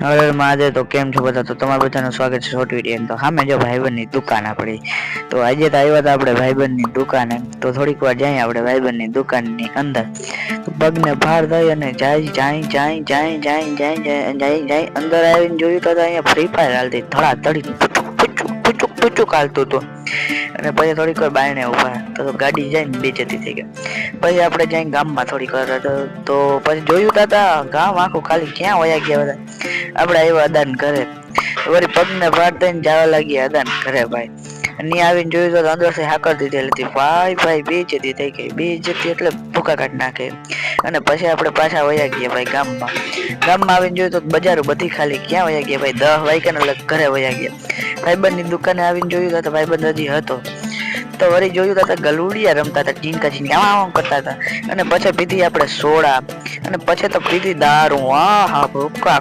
હવે આજે તો કેમ છો બધા? તો તમારું બધાનું સ્વાગત છે શોર્ટ વિડીયો. તો સામે જો ભાઈબંધની દુકાન આપણી. તો આજે તો આવ્યા હતા આપણે ભાઈબંધની દુકાને. તો થોડીક વાર જઈએ આપણે ભાઈબંધની દુકાનની અંદર. તો પગને ભાર થઈ અને જાય અંદર આવીને જોયું તો અહીંયા ફ્રી ફાયર હાલતી ધડાધડી પૂચુક હાલતું હતું. અને પછી થોડીક વાર બાયણે ઉભા તો ગાડી જઈને બે જતી થઈ ગઈ. પછી આપણે જઈને ગામમાં થોડીક વાર તો પછી જોયું તા ગામ આખું ખાલી ક્યાં વયા ગયા બધા. આપણે આવ્યા અદાન ઘરે વળી પગને ભાર થઈને જવા લાગ્યા અદાન ઘરે ભાઈ. અને આવીને જોયું તો અંદરથી હાકર દીધેલી હતી ભાઈ બે જતી થઈ ગઈ. બે જતી એટલે ભૂકા કાઢી નાખે. અને પછી આપણે પાછા વયા ગયા ભાઈ ગામમાં આવીને જોયું તો બજારો બધી ખાલી ક્યાં વયા ગયા ભાઈ. 10 વાગ્યાના લગ ઘરે વયા ગયા. ભાઈબંધની દુકાને આવીને જોયું તો ભાઈબંધ હજી હતો. તો વળી જોયું તો ગલુડિયા રમતા હતા, ટીંકા કરતા હતા. અને પછી પીધી આપણે સોડા અને પછી તો પીધી દારૂ. હા ભૂકા